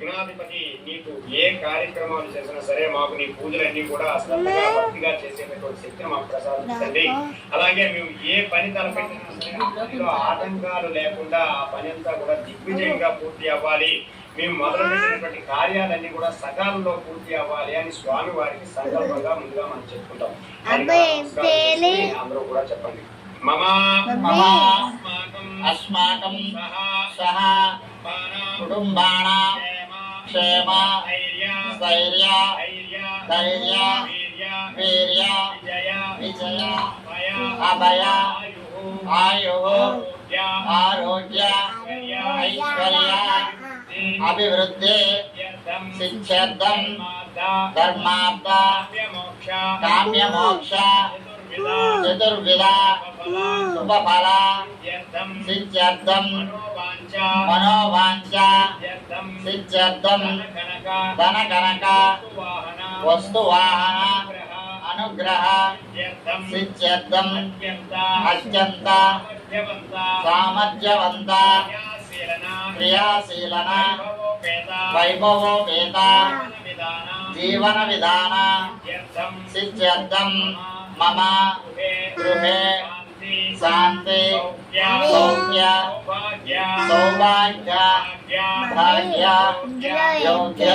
విఘ్నాధిపతి నీకు ఏ కార్యక్రమాలు చేసినా సరే మాకు నీ పూజలన్నీ కూడా శ్రద్ధగా భక్తిగా చేసేటటువంటి శక్తిని మాకు ప్రసాదించండి. అలాగే మేము ఏ పని తలపెట్టినా సరే ఆ పనిలో ఆటంకాలు లేకుండా ఆ పని అంతా కూడా దిగ్విజయంగా పూర్తి అవ్వాలి, మేము మొదలుపెట్టినటువంటి కార్యాలన్నీ కూడా సకాలంలో పూర్తి అవ్వాలి అని స్వామి వారికి సంకల్పంగా ముందుగా మనం చెప్పుకుంటాం. అందరూ కూడా చెప్పండి. अस्माकं सह कुटुम्बानां क्षेम स्थैर्य वीर्य विजय अभय आयुः आरोग्य ऐश्वर्य अभिवृद्धि सिद्ध्यर्थं धर्मार्थ काम्यमोक्ष चतुर्विध शुभफल सिद्ध्यर्थं मनोवांఛ सिद्ध्यर्थं धन कनक वस्तुवाहन अनुग्रह सिद्ध्यर्थं अत्यंत सामर्थ्यवंत क्रियाशीलन वैभवोपेत जीवन विधान सिद्ध्यर्थं मम गृहे शांति सौख्य सौभाग्य भाग्य योग्य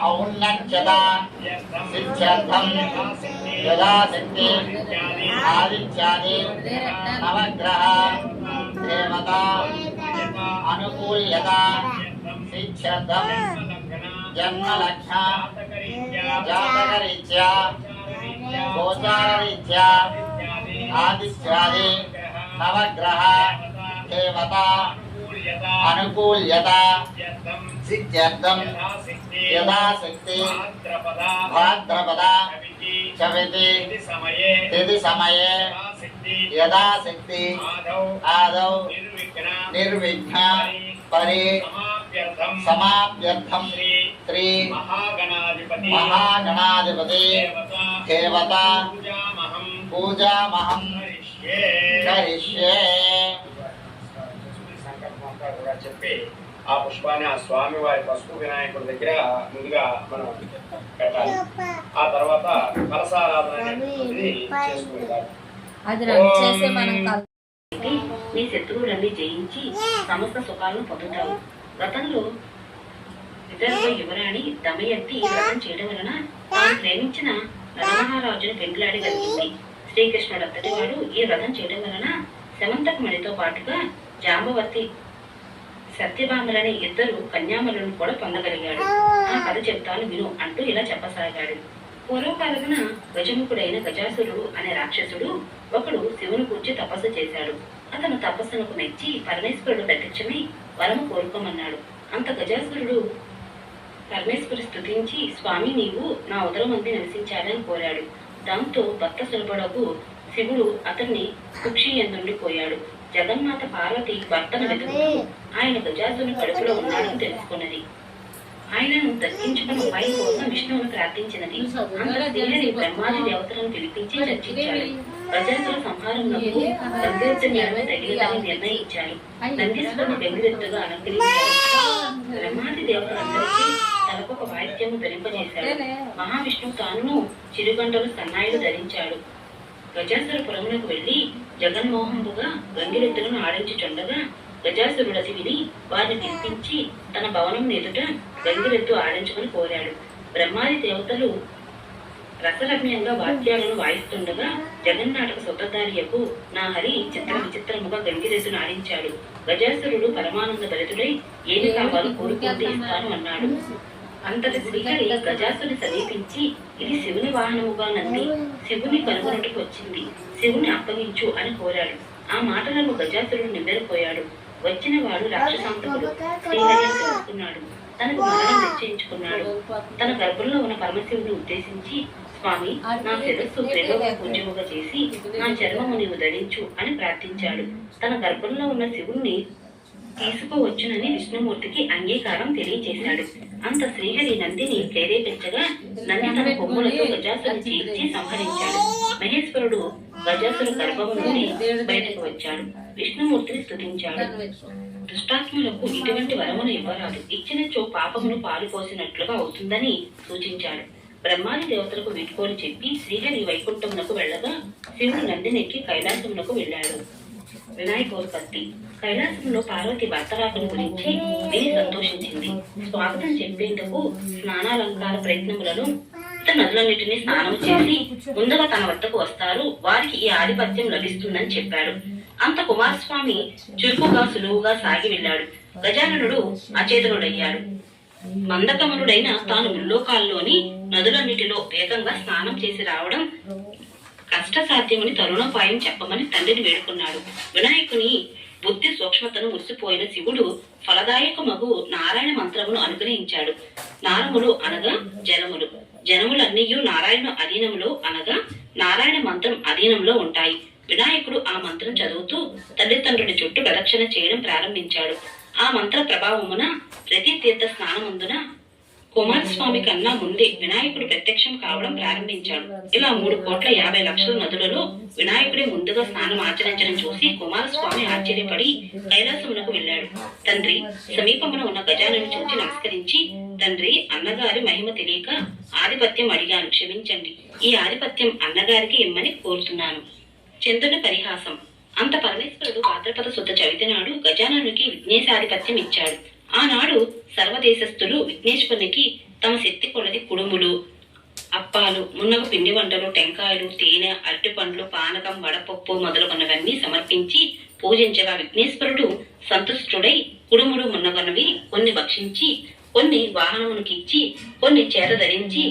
औन्नत्यता सिद्ध्यर्थं यथाशक्ति आदित्यादि नवग्रह देवता अनुकूल्यता सिद्ध्यर्थं जन्मलग्न जातकरीत्या गोचाररीत्या आदित्यादि नवग्रह देवता अनुकूल्यता सिद्ध्यर्थं यथाशक्ति भाद्रपद चविति तिथि समये यथाशक्ति आदौ निर्विघ्न परि समाप्यर्थं श्री महागणाधिपति देवता पूजामहं करिष्ये చెప్పి ఆ పుష్పాన్ని ఆ స్వామి వారి పసుపు వినాయకుడి దగ్గర ముందుగా మనం పెట్టాలి. ఆ తర్వాత కలసారాధన అనేది చేసుకుంటారు. మీ శత్రువులన్నీ జయించి సమస్త సుఖాలను పొందుతావు. వ్రతంలో విదర్భ యువరాణి దమయంతి వ్రతం చేయడం వలన తాను ప్రేమించిన రణమహారాజును పెండ్లాడి కలిగింది. శ్రీకృష్ణుడు అంతటి వాడు ఈ వ్రతం చేయడం వలన శమంతకమణితో పాటుగా జాంబవతి సత్యభామలని ఇద్దరు కన్యామలను కూడా పొందగలిగాడు. ఆ కథ చెప్తాను విను అంటూ ఇలా చెప్పసాగాడు. పూర్వకాలమున గజముఖుడైన గజాసురుడు అనే రాక్షసుడు ఒకడు శివుని కూర్చి తపస్సు చేశాడు. అతను తపస్సునకు మెచ్చి పరమేశ్వరుడు ప్రత్యక్షమై వరము కోరుకోమన్నాడు. అంత గజాసురుడు పరమేశ్వరు స్తుతించి స్వామి నీవు నా ఉదరమంది నివసించాలని కోరాడు. దాంతో భక్త సులభుడకు శివుడు అతన్ని కుక్షి ఎందుండిపోయాడు. జగన్మాత పార్వతి భర్తను వెతుకుతూ ఆయన గజాసురుని కడుపులో ఉన్నాడని తెలుసుకున్నది. ఆయనను దర్శించుకుని ఉపాయం కోసం విష్ణువును ప్రార్థించినది. అంతటి బ్రహ్మాది దేవతలను పిలిపించి చర్చించాడు. గజాసుర సంహారంలో గంగిరెద్దు మేడను తగిలిదని నిర్ణయించారు. నందీశ్వరుని గంగిరెద్దుగా అలంకరించారు. బ్రహ్మాది దేవతలందరికీ తనకొక వాయిద్యము ధరింపజేశాడు. మహావిష్ణువు తాను చిరుగంటలు సన్నాయిలు ధరించాడు. గజాసురపురమునకు వెళ్లి జగన్మోహంబుగా గంగిరెద్దులను ఆడించుచుండగా గజాసురుడది విని వారిని పిలిపించి తన భవనం ఎదుట గంగిరెద్దు ఆడించుకుని కోరాడు. బ్రహ్మాది దేవతలు రసరమ్యంగా వాద్యాలను వాయిస్తుండగా జగన్నాటక సూత్రధారియకు నా హరి చిత్ర విచిత్రముగా గంగిరెద్దును ఆడించాడు. గజాసురుడు పరమానంద భరితుడై ఏమి కావాలో కోరుకుంటే ఇస్తాను అన్నాడు. అంతటి శ్రీహరి గజాసుని సమీపించి ఇది శివుని వాహనముగా నంది శివుని కనుగొనటకు వచ్చింది, శివుని అప్పగించు అని కోరాడు. ఆ మాటలను గజాసురుడు నివ్వెరపోయాడు. వచ్చిన వాడు రాక్షసాంతకుడు శ్రీహరిని తెలుసుకున్నాడు. తనకు మరణం నిశ్చయించుకున్నాడు. తన గర్భంలో ఉన్న పరమశివుని ఉద్దేశించి స్వామి నా శిరస్సు ప్రేమ పూజ్యముగా చేసి నా చర్మము నీవు ధరించు అని ప్రార్థించాడు. తన గర్భంలో ఉన్న శివుణ్ణి తీసుకువచ్చునని విష్ణుమూర్తికి అంగీకారం తెలియచేశాడు. అంత శ్రీహరి నందిని ప్రేరేపించగా నంది తన కొమ్ములతో గజాసుని చీల్చి సంహరించాడు. మహేశ్వరుడు గజాసురు గర్భము నుండి బయటకు వచ్చాడు. విష్ణుమూర్తిని స్తుతించాడు. దుష్టాత్మలకు ఇటువంటి వరమును ఇవ్వరాదు, ఇచ్చినచో పాపమును పాలు పోసినట్లుగా అవుతుందని సూచించాడు. బ్రహ్మాది దేవతలకు వీడ్కోలు చెప్పి శ్రీహరి వైకుంఠమునకు వెళ్ళగా శివుడు నందినెక్కి కైలాసమునకు వెళ్ళాడు. వినాయకోత్పత్తి. కైలాసంలో పార్వతి భర్తరాకుని గురించి విని సంతోషించింది. స్వాగతం చెప్పేందుకు స్నానాలంకార ప్రయత్నములను ఇతర నదులన్నిటినీ స్నానం చేసి ముందుగా తన వద్దకు వస్తారు, వారికి ఈ ఆధిపత్యం లభిస్తుందని చెప్పాడు. అంత కుమారస్వామి చురుకుగా సులువుగా సాగి వెళ్ళాడు. గజాననుడు అచేతనుడయ్యాడు. మందకమనుడైన తాను ముల్లోకాల్లోని నదులన్నిటిలో వేగంగా స్నానం చేసి రావడం కష్టసాధ్యమని తరుణోపాయం చెప్పమని తండ్రిని వేడుకున్నాడు. వినాయకుని బుద్ధి సూక్ష్మతను మురిసిపోయిన శివుడు ఫలదాయకమగు నారాయణ మంత్రమును అనుగ్రహించాడు. నారములు అనగా జలములు, జనములన్నీయు నారాయణ అధీనంలో అనగా నారాయణ మంత్రం అధీనంలో ఉంటాయి. వినాయకుడు ఆ మంత్రం చదువుతూ తల్లిదండ్రుల చుట్టూ ప్రదక్షిణ చేయడం ప్రారంభించాడు. ఆ మంత్ర ప్రభావమున ప్రతి తీర్థ స్నానమందున కుమారస్వామి కన్నా ముందే వినాయకుడు ప్రత్యక్షం కావడం ప్రారంభించాడు. ఇలా 3,50,00,000 నదులలో వినాయకుడే ముందుగా స్నానం ఆచరించడం చూసి కుమారస్వామి ఆశ్చర్యపడి కైలాసమునకు వెళ్ళాడు. తండ్రి సమీపమున ఉన్న గజాలను చూసి నమస్కరించి, తండ్రి, అన్నగారి మహిమ తెలియక ఆధిపత్యం అడిగాను, క్షమించండి. ఈ ఆధిపత్యం అన్నగారికి ఇమ్మని కోరుతున్నాను. చంద్రుని పరిహాసం. అంత పరమేశ్వరుడు భాద్రపద శుద్ధ చవితి నాడు గజాననునికి విఘ్నేశాధిపత్యం ఇచ్చాడు. ఆనాడు సర్వదేశస్థులు విఘ్నేశ్వరునికి తమ శక్తి కొలది కుడుములు, అప్పాలు, మున్నగ పిండి వంటలు, టెంకాయలు, తేనె, అరటి పండ్లు, పానకం, వడపప్పు మొదలుగున్నవన్నీ సమర్పించి పూజించగా విఘ్నేశ్వరుడు సంతుష్టుడై కుడుములు మున్నగొన్నవి కొన్ని భక్షించి, కొన్ని వాహనమునికి ఇచ్చి, కొన్ని చేత ధరించి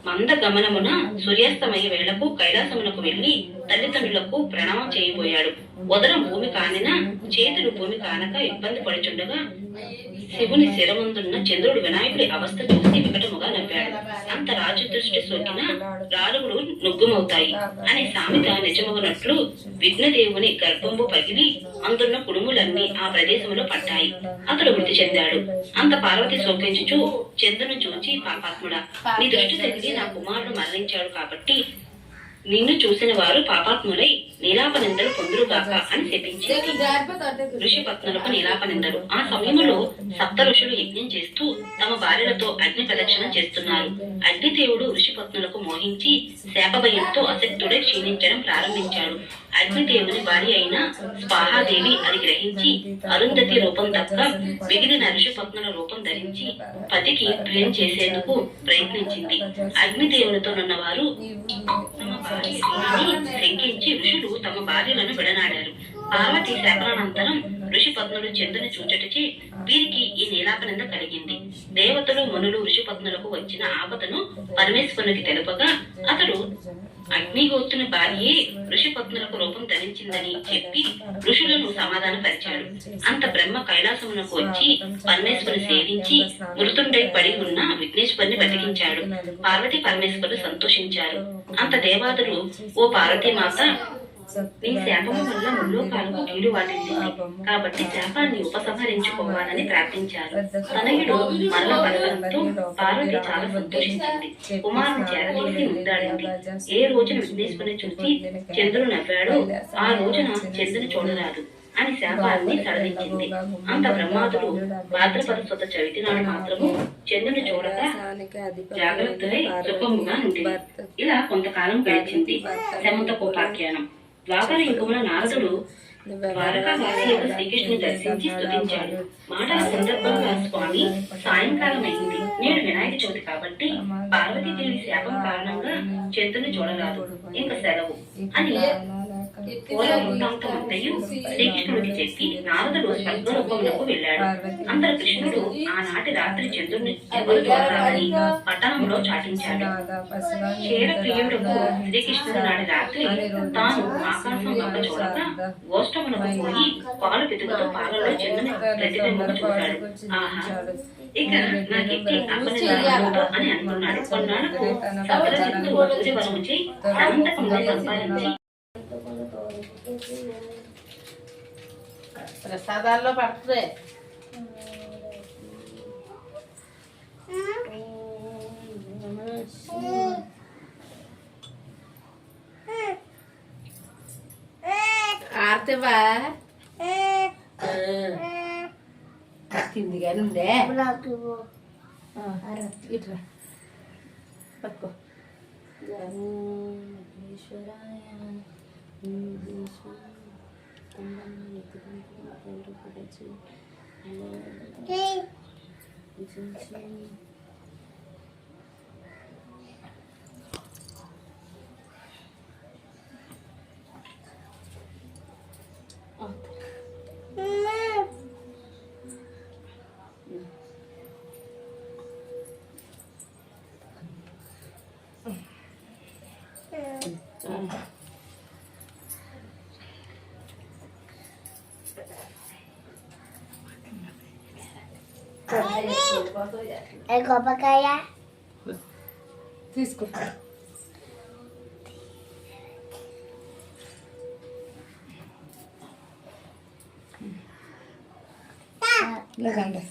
మంద గమనమున సూర్యాస్తమయ వేళకు కైలాసమునకు వెళ్లి తల్లిదండ్రులకు ప్రణామం చేయబోయాడు. ఉదరం భూమి కానిన చేతులు భూమి కానక ఇబ్బంది పడుచుండగా శివుని శిరమందున్న చంద్రుడు వినాయకుడి అవస్థ చూసి వికటముగా నవ్వాడు. అంత రాజు దృష్టి సోకిన రాలుగులు నుగ్గుమవుతాయి అనే సామెత నిజమగునట్లు విఘ్నదేవుని గర్భంబు పగిలి అందున్న కుడుములన్నీ ఆ ప్రదేశంలో పట్టాయి. అతడు మృతి చెందాడు. అంత పార్వతి శోకించుచు చంద్రుని చూచి, పాపాత్ముడా, నీ దృష్టి తగిలి నా కుమారుడు మరణించాడు కాబట్టి నిన్ను చూసిన వారు పాపాత్ములై నీలాపనిందలు పొందురుగాక అని శపించింది. ఋషి పత్నులకు నీలాపనిందలు. ఆ సమయంలో సప్త ఋషులు యజ్ఞం చేస్తూ తమ భార్యలతో అగ్ని ప్రదక్షిణ చేస్తున్నారు. అగ్నిదేవుడు ఋషి పత్నులకు మోహించి శాపభయంతో అశక్తుడై క్షీణించడం ప్రారంభించాడు. అగ్నిదేవుని భార్య అయిన స్పాహాదేవి అది గ్రహించి అరుంధతి రూపం తప్ప మిగిలిన ఋషి పత్నుల రూపం ధరించి పతికి ప్రియం చేసేందుకు ప్రయత్నించింది. అగ్నిదేవునితో నున్నవారు తమ భార్యని శంకించి ఋషులు తమ భార్యలను విడనాడారు. పార్వతి శాపనానంతరం ఋషి పత్నులు చంద్రుని చూచటచే వీరికి ఈ నీలాపనింద కలిగింది. దేవతలు, మునులు ఋషి పత్నులకు వచ్చిన ఆపదను పరమేశ్వరునికి తెలుపగా అతడు అగ్నిహోత్రుని భార్యే ఋషి పత్నులకు రూపం ధరించిందని చెప్పి ఋషులను సమాధానపరిచాడు. అంత బ్రహ్మ కైలాసమునకు వచ్చి పరమేశ్వరుని సేవించి మృతుండై పడి ఉన్న విఘ్నేశ్వరుని బతికించాడు. పార్వతీ పరమేశ్వరులు సంతోషించారు. అంత దేవాదులు, ఓ పార్వతీమాత, నీ శాపము వల్ల ముల్లోకాలకు కీడు వాటిల్లింది కాబట్టి శాపాన్ని ఉపసంహరించుకోవాలని ప్రార్థించారు. తనయుడు మరణ పడడంతో పార్వతి చాలా సంతోషించింది. కుమారుని చేరదీసి ముద్దాడింది. ఏ రోజున విఘ్నేశ్వరుని చూసి చంద్రుడు నవ్వాడో ఆ రోజున చంద్రుని చూడరాదు అని శాపాన్ని సడలించింది. అంత బ్రహ్మాదుడు భాద్రపద శుద్ధ చవితి నాడు మాత్రము చంద్రుని చూడగా జాగ్రత్తలై సుఖముగా ఉంటుంది. ఇలా కొంతకాలం గడిచింది. శమంతకోపాఖ్యానం. ద్వాపర యుగమున నారదుడు ద్వారకావాసి యొక్క శ్రీకృష్ణుని దర్శించి స్తుతించాడు. మాటల సందర్భంగా, స్వామి, సాయంకాలం అయింది, నేడు వినాయక చవితి కాబట్టి పార్వతీదేవి శాపం కారణంగా చంద్రుని చూడరాదు, ఇంకా సెలవు అని పూల వృత్తాంతమంతయు శ్రీకృష్ణుడికి చెప్పి నారదుడు స్వర్గలోకమునకు వెళ్ళాడు. అంతర కృష్ణుడు ఆనాటి రాత్రి చంద్రుని ఎవరు చూడరాదని పట్టణంలో చాటించాడు. క్షీర ప్రియుడుకు శ్రీకృష్ణుడు నాటి రాత్రి తాను ఆకాశం వంక చూడగా గోష్టమునకు పోయి పాలు పితుకుతో పాలలో చంద్రుని ప్రతిబింబము చూశాడు. ఆహా, ఇక నాకెక్కి అప్పని అని అనుకున్నాడు. కొన్నాళ్లకు సప్తజిత్తు సూర్యవరముచి సమంతకంగా సంపాదించి ప్రసాదాల్లో పడుతుంది. ఆర్తివా కింది కానీ ఉందే ఇట్లా పట్టుకో కొబ్బరికాయ తీసుకో లేదండి